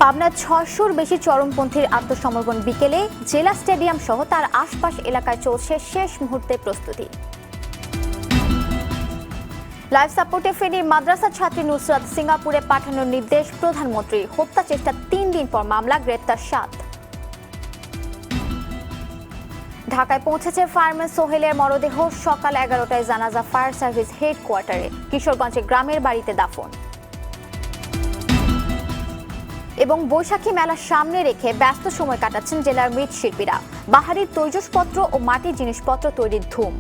পাবনার ৬০০-র বেশি চরমপন্থীর আত্মসমর্পণ বিকেলে জেলা স্টেডিয়াম সহ তার আশপাশ এলাকায় চলছে শেষ মুহূর্তে প্রস্তুতি। লাইফ সাপোর্টে ফেনীর মাদ্রাসা ছাত্রী নুসরাত সিঙ্গাপুরে পাঠানোর নির্দেশ প্রধানমন্ত্রীর। হত্যা চেষ্টা ৩ দিন পর মামলা, গ্রেপ্তার ৭। ঢাকায় পৌঁছেছে ফায়ারম্যান সোহেলের মরদেহ। সকাল ১১টায় জানাজা ফায়ার সার্ভিস হেডকোয়ার্টারে। কিশোরগঞ্জে গ্রামের বাড়িতে দাফন। এবং বৈশাখী মেলার সামনে রেখে ব্যস্ত সময় কাটাচ্ছেন জেলার মৃৎশিল্পীরা। বাহারির তৈজসপত্র ও মাটির জিনিসপত্র তৈরির ধুম।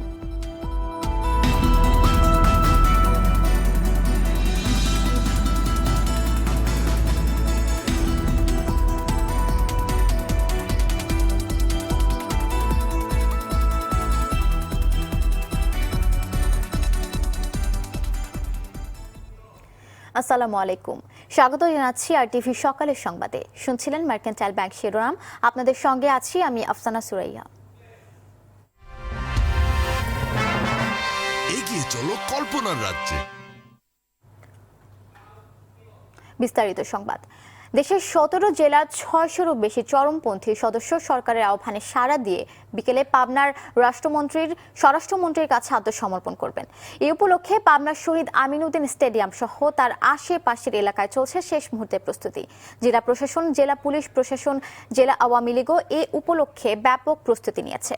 আসসালামু আলাইকুম, স্বাগত জানাচ্ছি আর টিভি সকালের সংবাদে। শুনছিলেন মার্কেন্টাইল ব্যাংক শিরোনাম। আপনাদের সঙ্গে আছি আমি আফসানা সুরাইয়া। এগিয়ে চলো কল্পনার রাজ্যে। বিস্তারিত সংবাদ। দেশের ১৭ জেলার ৬০০-রও বেশি চরমপন্থী সদস্য সরকারের আহ্বানে সাড়া দিয়ে বিকেলে পাবনার স্বরাষ্ট্রমন্ত্রীর কাছে আত্মসমর্পণ করবেন। এই উপলক্ষে পাবনার শহীদ আমিনউদ্দিন স্টেডিয়াম সহ তার আশেপাশের এলাকায় চলছে শেষ মুহূর্তের প্রস্তুতি। জেলা প্রশাসন, জেলা পুলিশ প্রশাসন, জেলা আওয়ামী লীগও এ উপলক্ষে ব্যাপক প্রস্তুতি নিয়েছে।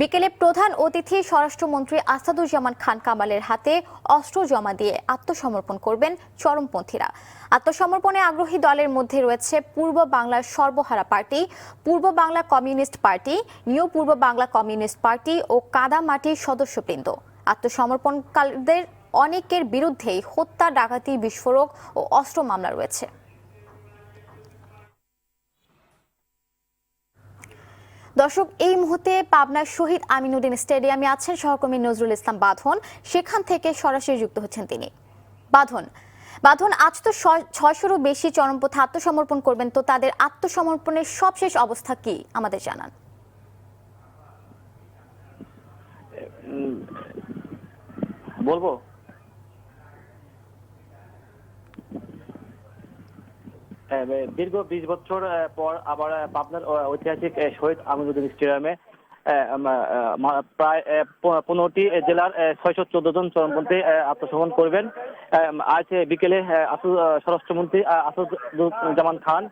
বিকেলে প্রধান অতিথি স্বরাষ্ট্রমন্ত্রী আসাদুজ্জামান খান কামালের হাতে অস্ত্র জমা দিয়ে আত্মসমর্পণ করবেন চরমপন্থীরা। আত্মসমর্পণে আগ্রহী দলের মধ্যে রয়েছে পূর্ব বাংলার সর্বহারা পার্টি, পূর্ব বাংলা কমিউনিস্ট পার্টি, নিউ পূর্ব বাংলা কমিউনিস্ট পার্টি ও কাদামাটির সদস্যবৃন্দ। আত্মসমর্পণকারীদের অনেকের বিরুদ্ধেই হত্যা, ডাকাতি, বিস্ফোরক ও অস্ত্র মামলা রয়েছে। দর্শক, এই মুহূর্তে পাবনার শহীদ আমিনউদ্দিন স্টেডিয়ামে আছেন সহকর্মী নজরুল ইসলাম বাঁধন। সেখান থেকে সরাসরি যুক্ত হচ্ছেন তিনি। বাঁধন, আজ তো ৬০০-রও বেশি চরমপন্থী আত্মসমর্পণ করবেন, তো তাদের আত্মসমর্পণের সবশেষ অবস্থা কি আমাদের জানান। বলবো দীর্ঘ ২০ বছর পর আবার পাবনার ঐতিহাসিক শহীদ আমিনউদ্দিন স্টেডিয়ামে প্রায় ১৫টি জেলার ৬১৪ জন চরমপন্থী আত্মসমর্পণ করবেন। আজ বিকেলে স্বরাষ্ট্রমন্ত্রী আসাদুজ্জামান খান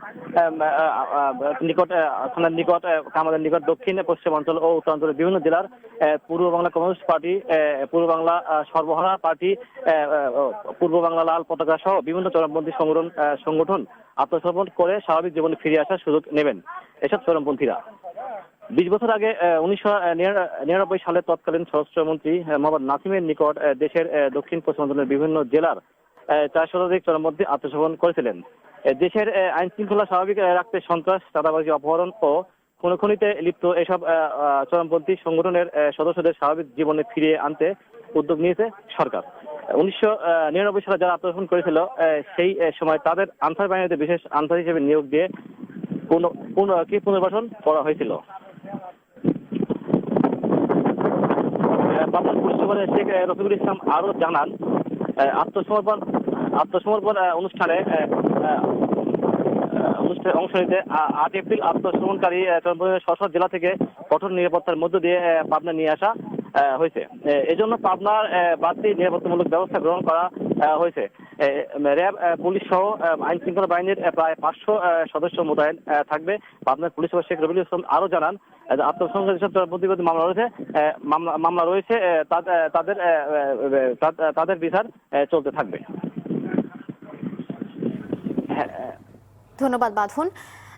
থানার নিকট, আমাদের নিকট দক্ষিণ পশ্চিমাঞ্চল ও উত্তরাঞ্চলের বিভিন্ন জেলার পূর্ব বাংলা কমিউনিস্ট পার্টি, পূর্ব বাংলা সর্বহারা পার্টি, পূর্ব বাংলা লাল পতাকা সহ বিভিন্ন চরমপন্থী সংগঠন আত্মসমর্পণ করে স্বাভাবিক জীবনে ফিরে আসার সুযোগ নেবেন এসব চরমপন্থীরা। ২০ বছর আগে ১৯৯৯ সালে তৎকালীন স্বরাষ্ট্রমন্ত্রী মোহাম্মদ নাসিমের নিকট দেশের দক্ষিণ পশ্চিমাঞ্চলের বিভিন্ন জেলার ৪ শতাধিক চরমপন্থী আত্মসমর্পণ করেছিলেন। দেশের আইন শৃঙ্খলা স্বাভাবিক রাখতে সন্ত্রাস, চাঁদাবাজি, অপহরণ ও খুনোখুনিতে লিপ্ত এসব চরমপন্থী সংগঠনের সদস্যদের স্বাভাবিক জীবনে ফিরিয়ে আনতে উদ্যোগ নিয়েছে সরকার। ১৯৯৯ সালে যারা আত্মসমর্পণ করেছিল সেই সময় তাদের আনসার বাহিনীতে বিশেষ আনসার হিসেবে নিয়োগ দিয়ে পুনর্বাসন করা হয়েছিল। পাবনা পুলিশ সুপার শেখ রফিকুল ইসলাম আরো জানান, আত্মসমর্পণ অনুষ্ঠানে অংশ নিতে ৮ এপ্রিল আত্মসমর্পণকারী সশস্ত্র জেলা থেকে কঠোর নিরাপত্তার মধ্য দিয়ে পাবনা নিয়ে আসা হয়েছে। এজন্য পাবনার বাড়তি নিরাপত্তামূলক ব্যবস্থা গ্রহণ করা হয়েছে। র্যাব, পুলিশ সহ আইন শৃঙ্খলা বাহিনীর প্রায় ৫০০ সদস্য মোতায়েন থাকবে। পাবনার পুলিশ সুপার শেখ রফিকুল ইসলাম আরো জানান, আত্মসমর্পণ যেসব প্রতিবাদী মামলা রয়েছে তাদের বিচার চলতে থাকবে। ধন্যবাদ বাঁধন।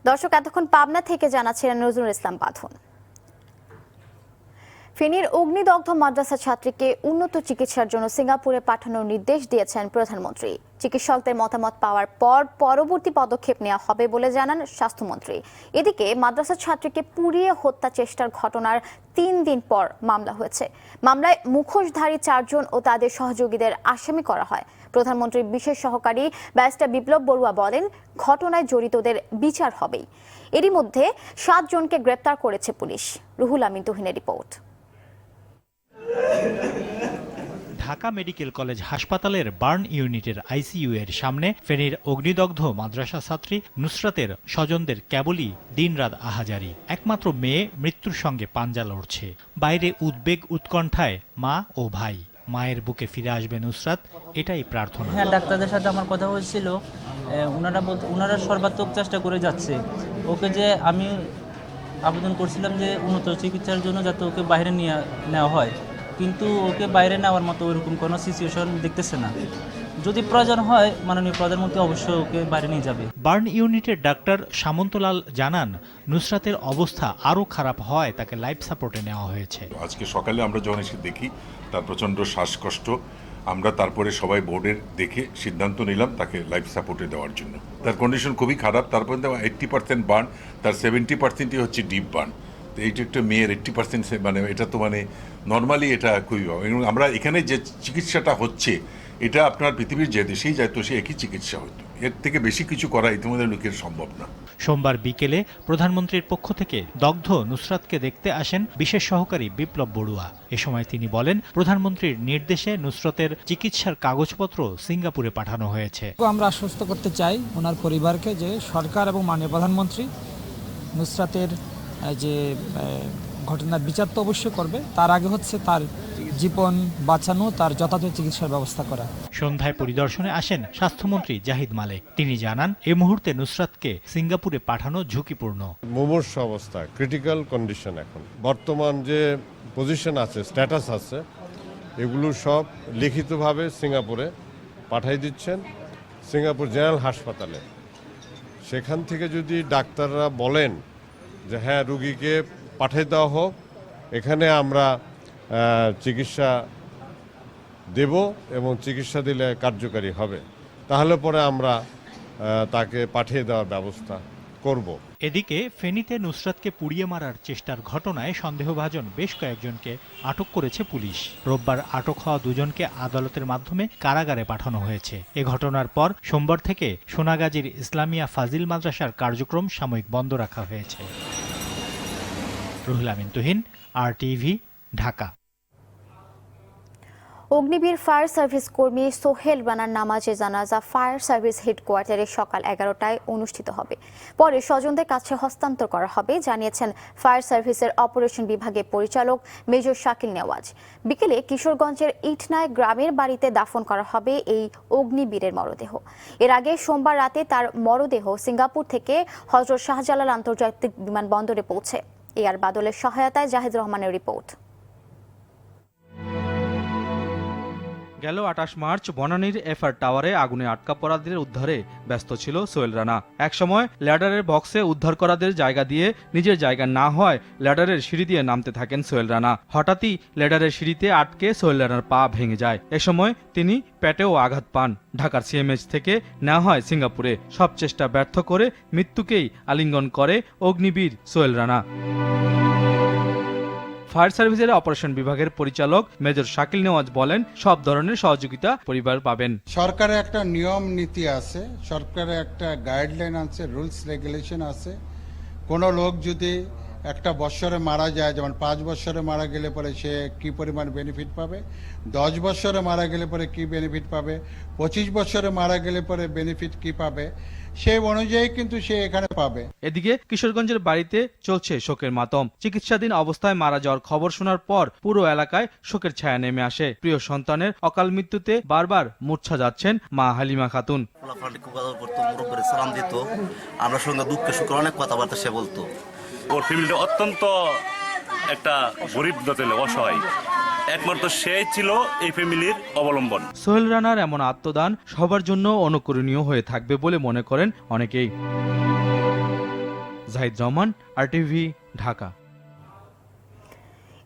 দর্শক, এতক্ষণ পাবনা থেকে জানাচ্ছিলেন নজরুল ইসলাম বাঁধন। ফেনীর অগ্নিদগ্ধ মাদ্রাসা ছাত্রীকে উন্নত চিকিৎসার জন্য সিঙ্গাপুরে পাঠানোর নির্দেশ দিয়েছেন প্রধানমন্ত্রী। চিকিৎসকদের মতামত পাওয়ার পর পরবর্তী পদক্ষেপ নেওয়া হবে বলে জানান স্বাস্থ্যমন্ত্রী। এদিকে মাদ্রাসা ছাত্রীকে পুড়িয়ে হত্যা চেষ্টার ঘটনার ৩ দিন পর মামলা হয়েছে। মামলায় মুখোশধারী ৪ জন ও তাদের সহযোগীদের আসামি করা হয়। প্রধানমন্ত্রীর বিশেষ সহকারী ব্যারিস্টার বিপ্লব বড়ুয়া বলেন, ঘটনায় জড়িতদের বিচার হবেই। এরই মধ্যে ৭ জনকে গ্রেপ্তার করেছে police. Ruhul Amin তুহিনের report. Dhaka medical college হাসপাতালের বার্ন ইউনিটের আইসিইউ এর সামনে ফেনীর অগ্নিদগ্ধ মাদ্রাসা ছাত্রী নুসরাতের স্বজনদের কেবলই দিনরাত আহাজারি। একমাত্র মেয়ে মৃত্যুর সঙ্গে পাঞ্জা লড়ছে। বাইরে উদ্বেগ উৎকণ্ঠায় মা ও ভাই। মায়ের বুকে ফিরে আসবে নুসরাত, এটাই প্রার্থনা। হ্যাঁ, ডাক্তারদের সাথে আমার কথা হয়েছিল, ওনারা সর্বাত্মক চেষ্টা করে যাচ্ছে। ওকে যে আমি আবেদন করছিলাম যে উন্নত চিকিৎসার জন্য যাতে ওকে বাইরে নেওয়া হয়, কিন্তু ওকে বাইরে নেওয়ার মতো ওইরকম কোনো সিচুয়েশন দেখতেছে না। যদি প্রয়োজন হয় মাননীয় প্রধানমন্ত্রী অবশ্যই ওকে বাইরে নিয়ে যাবে। বার্ন ইউনিটের ডাক্তার সামন্তলাল জানান, নুসরাতের অবস্থা আরও খারাপ হয় তাকে লাইফ সাপোর্টে নেওয়া হয়েছে। আজকে সকালে আমরা যখন এসে দেখি তার প্রচণ্ড শ্বাসকষ্ট, আমরা তারপরে সবাই বোর্ডের দেখে সিদ্ধান্ত নিলাম তাকে লাইফ সাপোর্টে দেওয়ার জন্য। তার কন্ডিশন খুবই খারাপ, তারপরে 80% বার্ন, তার 70%ই হচ্ছে ডিপ বার্ন। তো এইটা একটা মেয়ের 80% মানে এটা তো মানে নর্মালি এটা খুবই, আমরা এখানে যে চিকিৎসাটা হচ্ছে এটা আপনার পৃথিবীর যে দেশেই যায় তো সে একই চিকিৎসা হতো, এর থেকে বেশি কিছু করা ইতিমধ্যে লোকের সম্ভব না। সোমবার বিকেলে প্রধানমন্ত্রীর পক্ষ থেকে দগ্ধ নুসরাতকে দেখতে আসেন বিশেষ সহকারী বিপ্লব বড়ুয়া। এ সময় তিনি বলেন, প্রধানমন্ত্রীর নির্দেশে নুসরাতের চিকিৎসার কাগজপত্র সিঙ্গাপুরে পাঠানো হয়েছে। আমরা আশ্বস্ত করতে চাই ওনার পরিবারকে যে সরকার এবং মাননীয় প্রধানমন্ত্রী নুসরাতের যে ঘটনার বিচার তো অবশ্যই করবে, তার আগে হচ্ছে তার জীবন বাঁচানো, তার যথাযথ চিকিৎসার ব্যবস্থা করা। সন্ধ্যায় পরিদর্শনে আসেন স্বাস্থ্যমন্ত্রী জাহিদ মালেক। তিনি জানান, এই মুহূর্তে নুসরাতকে সিঙ্গাপুরে পাঠানো ঝুঁকিপূর্ণ। মুমূর্ষ অবস্থা, ক্রিটিক্যাল কন্ডিশন। এখন বর্তমান যে পজিশন আছে, স্ট্যাটাস আছে, এগুলো সব লিখিতভাবে সিঙ্গাপুরে পাঠাই দিচ্ছেন, সিঙ্গাপুর জেনারেল হাসপাতালে। সেখান থেকে যদি ডাক্তাররা বলেন যে হ্যাঁ রুগীকে পাঠিয়ে দেওয়া হোক, এখানে আমরা চিকিৎসা দেব এবং চিকিৎসা দিলে কার্যকারী হবে, তাহলে পরে আমরা তাকে পাঠিয়ে দেওয়ার ব্যবস্থা করব। এদিকে ফেনীতে নুসরাতকে পুড়িয়ে মারার চেষ্টার ঘটনায় সন্দেহভাজন বেশ কয়েকজনকে আটক করেছে পুলিশ। রোববার আটক হওয়া দুজনকে আদালতের মাধ্যমে কারাগারে পাঠানো হয়েছে। এ ঘটনার পর সোমবার থেকে সোনাগাজীর ইসলামিয়া ফাজিল মাদ্রাসার কার্যক্রম সাময়িক বন্ধ রাখা হয়েছে। Ruhul Amin Tuhin, RTV, Dhaka. Agniveer fire service কর্মী সোহেল রানার নামাজে জানাজা ফায়ার সার্ভিস হেডকোয়ার্টারে সকাল 11টায় অনুষ্ঠিত হবে। পরে স্বজনদের কাছে হস্তান্তর করা হবে, জানিয়েছেন ফায়ার সার্ভিসের অপারেশন বিভাগের পরিচালক মেজর শাকিল নেওয়াজ। বিকেলে কিশোরগঞ্জের ইটনায় গ্রামের বাড়িতে দাফন করা হবে এই অগ্নিবীরের মরদেহ। এর আগে সোমবার রাতে তার মরদেহ সিঙ্গাপুর থেকে হযরত শাহজালাল আন্তর্জাতিক বিমানবন্দরে পৌঁছে। এআর বাদলের সহায়তায় জাহিদ রহমানের রিপোর্ট। গেল 28 মার্চ বনানীর এফআর টাওয়ারে আগুনে আটকা পড়াদের উদ্ধারে ব্যস্ত ছিল সোহেল রানা। একসময় ল্যাডারের বক্সে উদ্ধার করাদের জায়গা দিয়ে নিজের জায়গা না হয় ল্যাডারের সিঁড়ি দিয়ে নামতে থাকেন সোহেল রানা। হঠাৎই ল্যাডারের সিঁড়িতে আটকে সোহেল রানার পা ভেঙে যায়। এ সময় তিনি পেটেও আঘাত পান। ঢাকার সিএমএইচ থেকে নেওয়া হয় সিঙ্গাপুরে। সব চেষ্টা ব্যর্থ করে মৃত্যুকেই আলিঙ্গন করে অগ্নিবীর সোহেল রানা। ফায়ার সার্ভিসের অপারেশন বিভাগের পরিচালক মেজর শাকিল নেওয়াজ বলেন, সব ধরনের সহযোগিতা পরিবার পাবেন। সরকারের একটা নিয়ম নীতি আছে, সরকারের একটা গাইডলাইন আছে, রুলস রেগুলেশন আছে। কোনো লোক যদি একটা বছরে মারা যায়, যেমন 5 বছরে মারা গেলে পরে সে কি পরিমাণ বেনিফিট পাবে, 10 বছরে মারা গেলে পরে কি বেনিফিট পাবে, 25 বছরে মারা গেলে পরে বেনিফিট কি পাবে, সেই অনুযায়ী কিন্তু সে এখানে পাবে। এদিকে কিশোরগঞ্জের বাড়িতে চলছে শোকের মাতম। চিকিৎসাধীন অবস্থায় মারা যাওয়ার খবর শোনার পর পুরো এলাকায় শোকের ছায়া নেমে আসে। প্রিয় সন্তানের অকাল মৃত্যুতে বারবার মূর্ছা যাচ্ছেন মা হালিমা খাতুন। সালাম দিত, আমরা সঙ্গে দুঃখে সুখে অনেক কথাবার্তা সে বলতো। ওর ফ্যামিলিটা অত্যন্ত একটা গরিব দলে অসহায়, একমাত্র সেই ছিল এই ফ্যামিলির অবলম্বন। সোহেল রানার এমন আত্মদান সবার জন্য অনুকরণীয় হয়ে থাকবে বলে মনে করেন অনেকেই। জাহিদ রহমান, RTV, ঢাকা।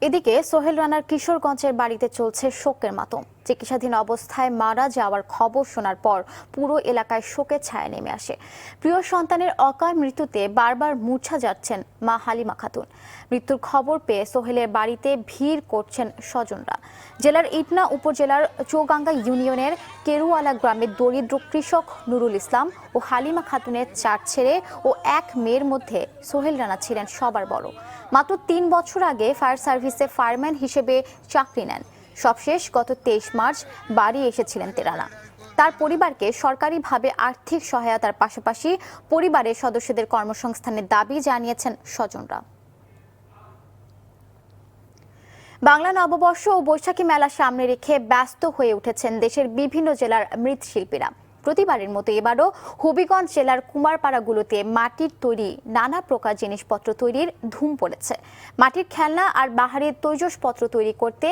এদিকে সোহেল রানার কিশোরগঞ্জের বাড়িতে চলছে শোকের মাতম। চিকিৎসাধীন অবস্থায় মারা যাওয়ার খবর শোনার পর পুরো এলাকায় শোকের ছায়া নেমে আসে। প্রিয় সন্তানের অকাল মৃত্যুতে বারবার মূর্ছা যাচ্ছেন মা হালিমা খাতুন। মৃত্যুর খবর পেয়ে সোহেলের বাড়িতে ভিড় করছেন স্বজনরা। জেলার ইটনা উপজেলার চৌগাঙ্গা ইউনিয়নের কেরুয়ালা গ্রামের দরিদ্র কৃষক নুরুল ইসলাম ও হালিমা খাতুনের 4 ছেলে ও 1 মেয়ের মধ্যে সোহেল রানা ছিলেন সবার বড়। মাত্র 3 বছর আগে ফায়ার সার্ভিসে ফায়ারম্যান হিসেবে চাকরি নেন। সবশেষ গত 23 মার্চ বাড়ি এসেছিলেন তেরানা। তার পরিবারকে সরকারিভাবে আর্থিক সহায়তার পাশাপাশি পরিবারের সদস্যদের কর্মসংস্থানের দাবি জানিয়েছেন স্বজনরা। বাংলা নববর্ষ ও বৈশাখী মেলা সামনে রেখে ব্যস্ত হয়ে উঠেছেন দেশের বিভিন্ন জেলার মৃৎশিল্পীরা। প্রতিবারের মতো এবারও হবিগঞ্জ জেলার কুমারপাড়াগুলোতে মাটির তৈরি নানা প্রকার জিনিসপত্র তৈরির ধুম পড়েছে। মাটির খেলনা আর বাহারের তৈজসপত্র তৈরি করতে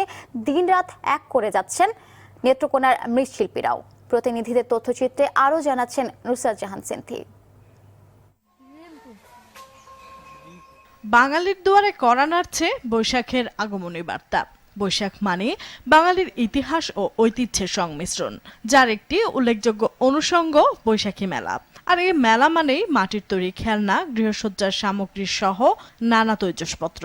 দিনরাত এক করে যাচ্ছেন নেত্রকোনার মৃৎশিল্পীরাও। প্রতিনিধিদের তথ্যচিত্রে আরও জানাচ্ছেন নুসরাত জাহান সিনথি। বাঙালির দুয়ারে কড়া নাড়ছে বৈশাখের আগমনী বার্তা। বৈশাখ মানে বাঙালির ইতিহাস ও ঐতিহ্যের সংমিশ্রণ, যার একটি উল্লেখযোগ্য অনুষঙ্গ বৈশাখী মেলা। আর এই মেলা মানেই মাটির তৈরি খেলনা, গৃহসজ্জার সামগ্রী সহ নানা তৈজসপত্র।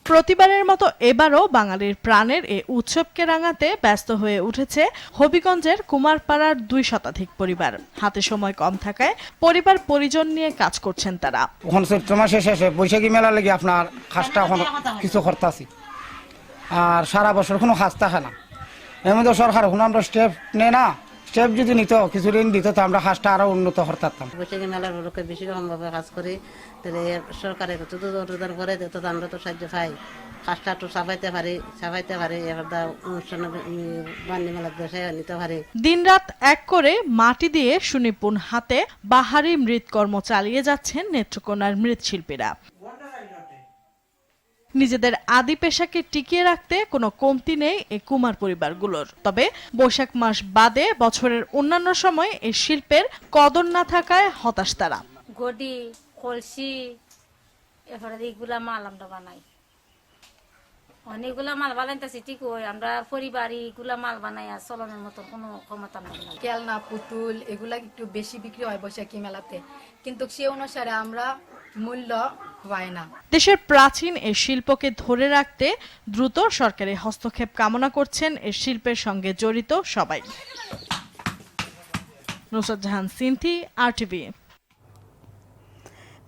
প্রতিবারের মতো এবারও বাঙালির প্রাণের এই উৎসবকে রাঙাতে ব্যস্ত হয়ে উঠেছে হবিগঞ্জের কুমারপাড়ার 2 শতাধিক পরিবার। হাতে সময় কম থাকায় পরিবার পরিজন নিয়ে কাজ করছেন তারা। এখন চৈত্র মাসে শেষে বৈশাখী মেলা লেগে আপনার খাসটা এখন কিছু করতেছি, আর সারা বছর কোনো খাস থাকে না। এর মধ্যে সরকার এখন আমরা স্টেপ নেই না, স্টেপ যদি নিত কিছু ঋণ দিত তো আমরা খাসটা আরো উন্নত করতাম। বৈশাখী মেলার লোকে বেশি রকমভাবে কাজ করে, তাহলে সরকারের অনুদান করে তো আমরা তো সাহায্য পাই, খাসটা একটু সাফাইতে পারি এবার অনুষ্ঠানে বান্নি মেলার দেশে নিতে পারি। দিনরাত এক করে মাটি দিয়ে সুনিপুণ হাতে বাহারি মৃৎকর্ম চালিয়ে যাচ্ছেন নেত্রকোনার মৃৎশিল্পীরা। নিজেদের আদি পেশাকে টিকিয়ে রাখতে কোনো কমতি নেই এই কুমার পরিবারগুলোর। তবে বৈশাখ মাস বাদে বছরের অন্যান্য সময় এই শিল্পের কদর না থাকায় হতাশ তারা। গডি, কলসি, এরপরে এইগুলা মাল আমরা বানাই, অনেকগুলা মাল বানাইতেছি ঠিক ওই আমরা পরিবারই এগুলা মাল বানাই, আর চলনের মতো কোনো ক্ষমতা নাই। খেলনা, পুতুল এগুলা একটু বেশি বিক্রি হয় বৈশাখী মেলাতে, কিন্তু সে অনুসারে আমরা মূল্য পাই না। দেশের প্রাচীন এই শিল্পকে ধরে রাখতে দ্রুত সরকারি হস্তক্ষেপ কামনা করছেন এই শিল্পের সঙ্গে জড়িত সবাই। নুসরাত জাহান সিনথি, RTV।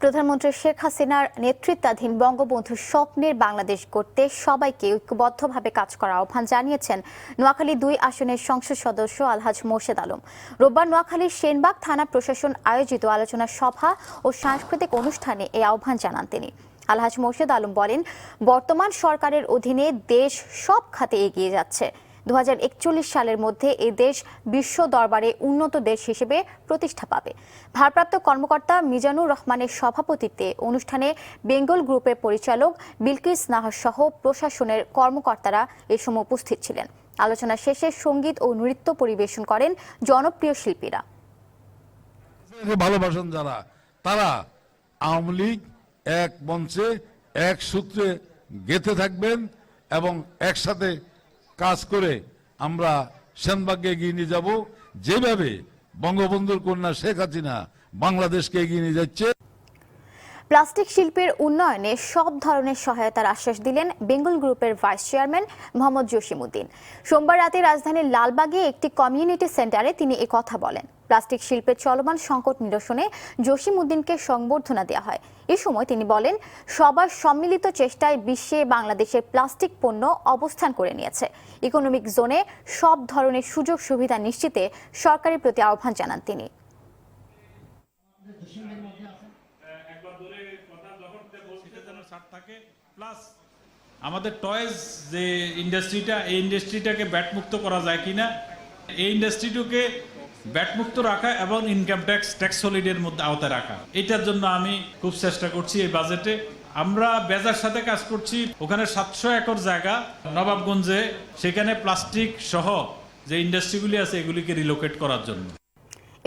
প্রধানমন্ত্রী শেখ হাসিনার নেতৃত্বাধীন বঙ্গবন্ধুর স্বপ্নের বাংলাদেশ গড়তে সবাইকে ঐক্যবদ্ধভাবে কাজ করার আহ্বান জানিয়েছেন নোয়াখালী 2 আসনের সংসদ সদস্য আলহাজ মোর্শেদ আলম। রোববার নোয়াখালীর সেনবাগ থানা প্রশাসন আয়োজিত আলোচনা সভা ও সাংস্কৃতিক অনুষ্ঠানে এই আহ্বান জানান তিনি। আলহাজ মোর্শেদ আলম বলেন, বর্তমান সরকারের অধীনে দেশ সব খাতে এগিয়ে যাচ্ছে। 2041 সালের মধ্যে এই দেশ বিশ্ব দরবারে উন্নত দেশ হিসেবে প্রতিষ্ঠা পাবে। ভারপ্রাপ্ত কর্মকর্তা মিজানুর রহমানের সভাপতিত্বে অনুষ্ঠানে বেঙ্গল গ্রুপের পরিচালক বিলকিস নাহার সহ প্রশাসনের কর্মকর্তারা এ সময় উপস্থিত ছিলেন। আলোচনা শেষে সঙ্গীত ও নৃত্য পরিবেশন করেন জনপ্রিয় শিল্পীরা। ভালোবাসেন যারা, তারা আওয়ামী লীগ এক মঞ্চে এক সূত্রে গেঁথে থাকবেন এবং একসাথে কাজ করে আমরা সেনবাগকে এগিয়ে নিয়ে যাব, যেভাবে বঙ্গবন্ধুর কন্যা শেখ হাসিনা বাংলাদেশকে এগিয়ে নিয়ে যাচ্ছে। প্লাস্টিক শিল্পের উন্নয়নে সব ধরনের সহায়তার আশ্বাস দিলেন বেঙ্গল গ্রুপের ভাইস চেয়ারম্যান মোহাম্মদ জসিমউদ্দিন। সোমবার রাতে রাজধানীর লালবাগে একটি কমিউনিটি সেন্টারে তিনি এ কথা বলেন। প্লাস্টিক শিল্পের চলমান সংকট নিরসনে জসিমউদ্দিনকে সংবর্ধনা দেওয়া হয়। এ সময় তিনি বলেন, সবার সম্মিলিত চেষ্টায় বিশ্বে বাংলাদেশের প্লাস্টিক পণ্য অবস্থান করে নিয়েছে। ইকোনমিক জোনে সব ধরনের সুযোগ সুবিধা নিশ্চিতে সরকারের প্রতি আহ্বান জানান তিনি। আমাদের টয়েজ যে ইন্ডাস্ট্রিটা, এই ইন্ডাস্ট্রিটাকে ব্যাটমুক্ত করা যায় কিনা, এই ইন্ডাস্ট্রিটাকে ব্যাটমুক্ত রাখা এবং ইনকাম ট্যাক্স হলিডের মধ্যে আওতায় রাখা, এটার জন্য আমি খুব চেষ্টা করছি। এই বাজেটে আমরা বেজার সাথে কাজ করছি। ওখানে 700 একর জায়গা নবাবগঞ্জে, সেখানে প্লাস্টিক সহ যে ইন্ডাস্ট্রিগুলি আছে এগুলিকে রিলোকেট করার জন্য।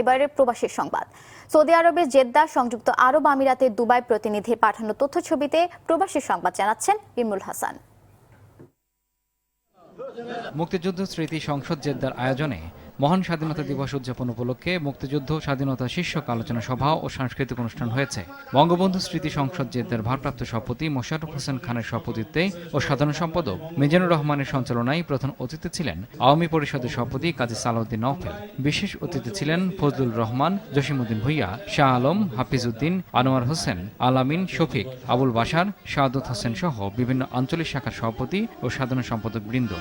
এবারে প্রবাসী সংবাদ। সৌদি আরবের জেদ্দা, সংযুক্ত আরব আমিরাতের দুবাই প্রতিনিধির পাঠানো তথ্যছবিতে প্রবাসী সংবাদ জানাচ্ছেন ইমরুল হাসান। মুক্তিযুদ্ধ স্মৃতি সংসদ জেদ্দার আয়োজনে মহান স্বাধীনতা দিবস উদযাপন উপলক্ষে মুক্তিযুদ্ধ স্বাধীনতা শীর্ষক আলোচনা সভা ও সাংস্কৃতিক অনুষ্ঠান হয়েছে। বঙ্গবন্ধু স্মৃতি সংসদ জেদ্দার ভারপ্রাপ্ত সভাপতি মোশাররফ হোসেন খানের সভাপতিত্বে ও সাধারণ সম্পাদক মিজানুর রহমানের সঞ্চালনায় প্রধান অতিথি ছিলেন আওয়ামী পরিষদের সভাপতি কাজী সালাউদ্দিন নওফেল। বিশেষ অতিথি ছিলেন ফজলুর রহমান, জসিমউদ্দিন ভূঁইয়া, শাহ আলম, হাফিজ উদ্দিন, আনোয়ার হোসেন, আলামিন, শফিক, আবুল বাশার, শাহাদত হোসেন সহ বিভিন্ন আঞ্চলিক শাখার সভাপতি ও সাধারণ সম্পাদক বৃন্দ।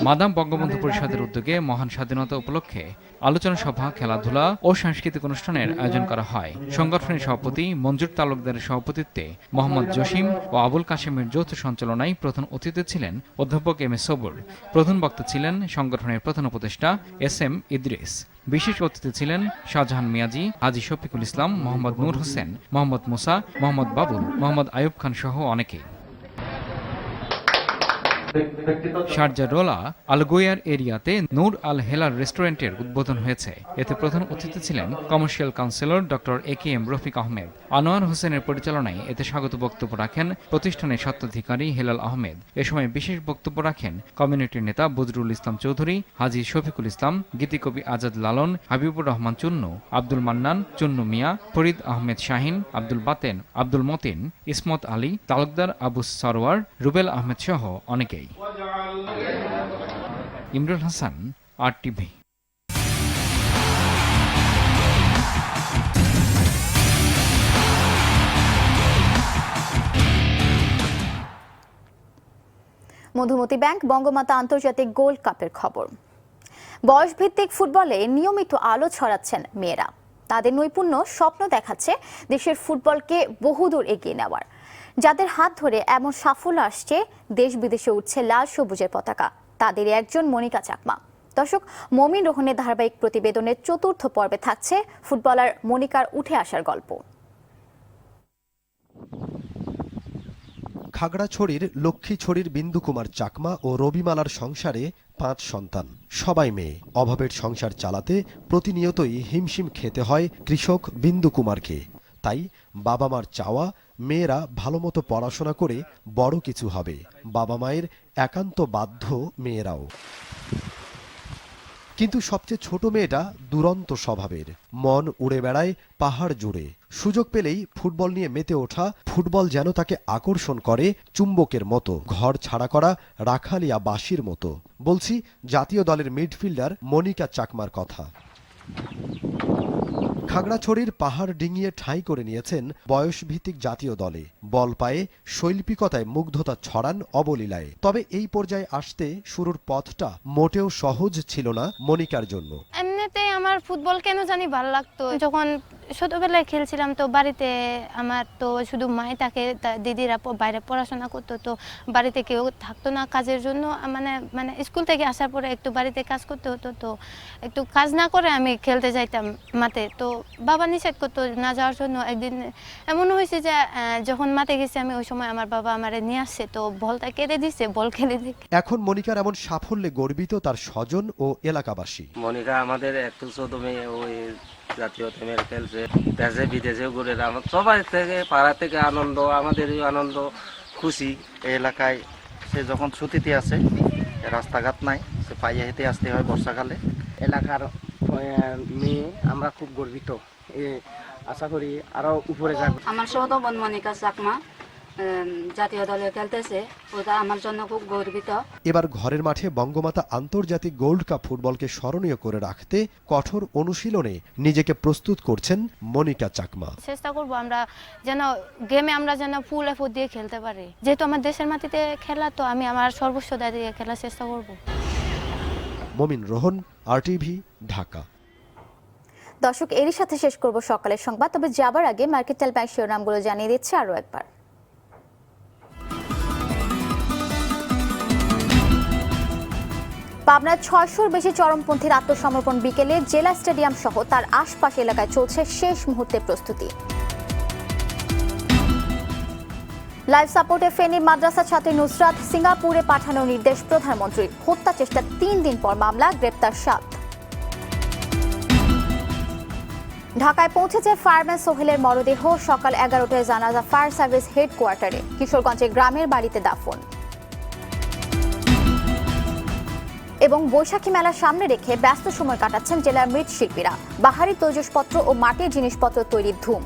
মাদাম বঙ্গবন্ধু পরিষদের উদ্যোগে মহান স্বাধীনতা উপলক্ষে আলোচনা সভা, খেলাধুলা ও সাংস্কৃতিক অনুষ্ঠানের আয়োজন করা হয়। সংগঠনের সভাপতি মঞ্জুর তালুকদারের সভাপতিত্বে মোহাম্মদ জসিম ও আবুল কাশেমের যৌথ সঞ্চালনায় প্রধান অতিথি ছিলেন অধ্যাপক এম এ সবুর। প্রধান বক্তা ছিলেন সংগঠনের প্রধান উপদেষ্টা SM ইদ্রিস। বিশেষ অতিথি ছিলেন শাহজাহান মিয়াজি, হাজী শফিকুল ইসলাম, মোহাম্মদ নূর হোসেন, মোহাম্মদ মুসা, মোহাম্মদ বাবুল, মোহাম্মদ আয়ুব খান সহ অনেকে। শারজা রোলা আলগোয়ার এরিয়াতে নূর আল হেলাল রেস্টুরেন্টের উদ্বোধন হয়েছে। এতে প্রধান অতিথি ছিলেন commercial councillor doctor AKM Rafiq Ahmed. Anwar হোসেনের পরিচালনায় এতে স্বাগত বক্তব্য রাখেন প্রতিষ্ঠানের স্বত্বাধিকারী হেলাল আহমেদ। এ সময় বিশেষ বক্তব্য রাখেন কমিউনিটির নেতা বজরুল ইসলাম চৌধুরী, হাজী শফিকুল ইসলাম, গীতিকবি আজাদ লালন, হাবিবুর রহমান চুন্নু, আব্দুল মান্নান, চুন্নু মিয়া, ফরিদ আহমেদ শাহিন, আব্দুল বাতেন, আব্দুল মতিন, ইসমত আলী, তালুকদার আবু সরওয়ার, রুবেল আহমেদ সহ অনেকেই। ইমরুল হাসান, RTV। মধুমতি ব্যাংক বঙ্গমাতা আন্তর্জাতিক গোল্ড কাপের খবর। বয়সভিত্তিক ফুটবলে নিয়মিত আলো ছড়াচ্ছেন মেয়েরা। তাদের নৈপুণ্য স্বপ্ন দেখাচ্ছে দেশের ফুটবলকে বহুদূর এগিয়ে নেওয়ার। যাদের হাত ধরে এমন সাফল্য আসছে, দেশ বিদেশে উঠছে লাল সবুজের পতাকা, তাদের একজন মনিকা চাকমা। দর্শক, মমিন রোহনের ধারাবাহিক প্রতিবেদনের চতুর্থ পর্বে থাকছে ফুটবলার মনিকার উঠে আসার গল্প। খাগড়াছড়ির লক্ষ্মীছড়ির বিন্দু কুমার চাকমা ও রবিমালার সংসারে 5 সন্তান, সবাই মেয়ে। অভাবের সংসার চালাতে প্রতিনিয়তই হিমশিম খেতে হয় কৃষক বিন্দু কুমারকে। তাই বাবা মার চাওয়া মেয়েরা ভালোমতো পড়াশোনা করে বড় কিছু হবে। বাবা মায়ের একান্ত বাধ্য মেয়েরাও। কিন্তু সবচেয়ে ছোট মেয়েটা দুরন্ত স্বভাবের, মন উড়ে বেড়ায় পাহাড় জুড়ে। সুযোগ পেলেই ফুটবল নিয়ে মেতে ওঠা, ফুটবল যেন তাকে আকর্ষণ করে চুম্বকের মতো, ঘর ছাড়া করা রাখালিয়া বাঁশির মতো। বলছি জাতীয় দলের মিডফিল্ডার মনিকা চাকমার কথা। খাগড়াছড়ির পাহাড় ডিঙিয়ে ঠাঁই করে নিয়েছেন বয়সভিত্তিক জাতীয় দলে। বল পায়ে শৈল্পিকতায় মুগ্ধতা ছড়ান অবলীলায়। তবে এই পর্যায়ে আসতে শুরুর পথটা মোটেও সহজ ছিল না মনিকার জন্য। এমনিতেই আমার ফুটবল কেন জানি ভালো লাগতো। যখন ছোটবেলায় খেলছিলাম তো বাড়িতে আমার তো শুধু মাই থাকে, দিদিরা বাইরে পড়াশোনা করতো, তো বাড়িতে কেউ থাকতো না কাজের জন্য। মানে স্কুল থেকে আসার পরে একটু বাড়িতে কাজ করতে হতো, তো একটু কাজ না করে আমি খেলতে যাইতাম মাঠে। তো বাবা নিষেধ করতো না যাওয়ার জন্য। একদিন এমন হয়েছে যে যখন মাঠে গেছি আমি, ওই সময় আমার বাবা আমারে নিয়ে আসছে, তো বলটা কেটে দিচ্ছে, বল খেলে দিচ্ছে। এখন মনিকার এমন সাফল্যে গর্বিত তার স্বজন ও এলাকাবাসী। মনিকা আমাদের একটু ছোট মেয়ে, ওই জাতীয় টিমের খেলছে, দেশে বিদেশেও ঘুরে। আমার সবাই থেকে পাড়া থেকে আনন্দ, আমাদেরই আনন্দ, খুশি। এই এলাকায় সে যখন ছুটিতে আছে, রাস্তাঘাট নাই, সে পাইয়ে হেঁটে আসতে হয় বর্ষাকালে। এলাকার মেয়ে আমরা খুব গর্বিত। আশা করি আরো উপরে যাবে। আমার ছোট বোন মনিকা চাকমা জাতীয় দলে খেলতেছে, ওটা আমার জন্য খুব গর্বিত। এবার ঘরের মাঠে বঙ্গমাতা আন্তর্জাতিক গোল্ড কাপ ফুটবলকে স্মরণীয় করে রাখতে কঠোর অনুশীলনে নিজেকে প্রস্তুত করছেন মনিকা চাকমা। চেষ্টা করব আমরা যেন গেমে আমরা যেন ফুল এফোর্ট দিয়ে খেলতে পারি। যেহেতু আমার দেশের মাটিতে খেলা, তো আমি আমার সর্বস্ব দিয়ে খেলার চেষ্টা করব। মমিন রোহন, RTV, ঢাকা। দর্শক, এরই সাথে শেষ করব সকালের সংবাদ। তবে যাবার আগে মার্কেটাইল ব্যাংক শিরোনামগুলো জানিয়ে দিচ্ছে আরো একবার। পাবনার 600-র বেশি চরমপন্থীর আত্মসমর্পণ বিকেলে জেলা স্টেডিয়াম সহ তার আশপাশ এলাকায় চলছে শেষ মুহূর্তের প্রস্তুতি। লাইফ সাপোর্টে ফেনীর মাদ্রাসা ছাত্রী নুসরাত সিঙ্গাপুরে পাঠানোর নির্দেশ প্রধানমন্ত্রীর। হত্যা চেষ্টা 3 দিন পর মামলা, গ্রেপ্তার 7। ঢাকায় পৌঁছেছে ফায়ারম্যান সোহেলের মরদেহ। সকাল 11টায় জানাজা ফায়ার সার্ভিস হেডকোয়ার্টারে। কিশোরগঞ্জে গ্রামের বাড়িতে দাফন। এবং বৈশাখী মেলার সামনে রেখে ব্যস্ত সময় কাটাচ্ছেন জেলার মৃৎশিল্পীরা। বাহারি তৈজসপত্র ও মাটির জিনিসপত্র তৈরির ধুম।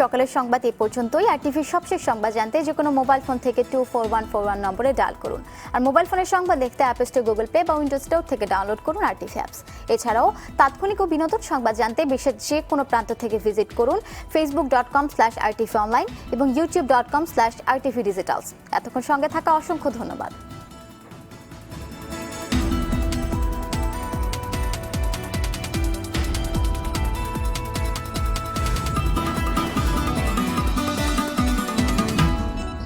সকালের সংবাদ এই পর্যন্তই। আর টিভির সবশেষ সংবাদ জানতে যে কোনো মোবাইল ফোন থেকে 24141 নম্বরে ডায়াল করুন। আর মোবাইল ফোনের সংবাদ দেখতে অ্যাপ স্টোর, গুগল প্লে বা উইন্ডোজ স্টোর থেকে ডাউনলোড করুন RTV অ্যাপস। এছাড়াও তাৎক্ষণিক ও বিনোদন সংবাদ জানতে বিশ্বের যে কোনো প্রান্ত থেকে ভিজিট করুন facebook.com/RTV online এবং youtube.com/RTV digitals। এতক্ষণ সঙ্গে থাকা অসংখ্য ধন্যবাদ।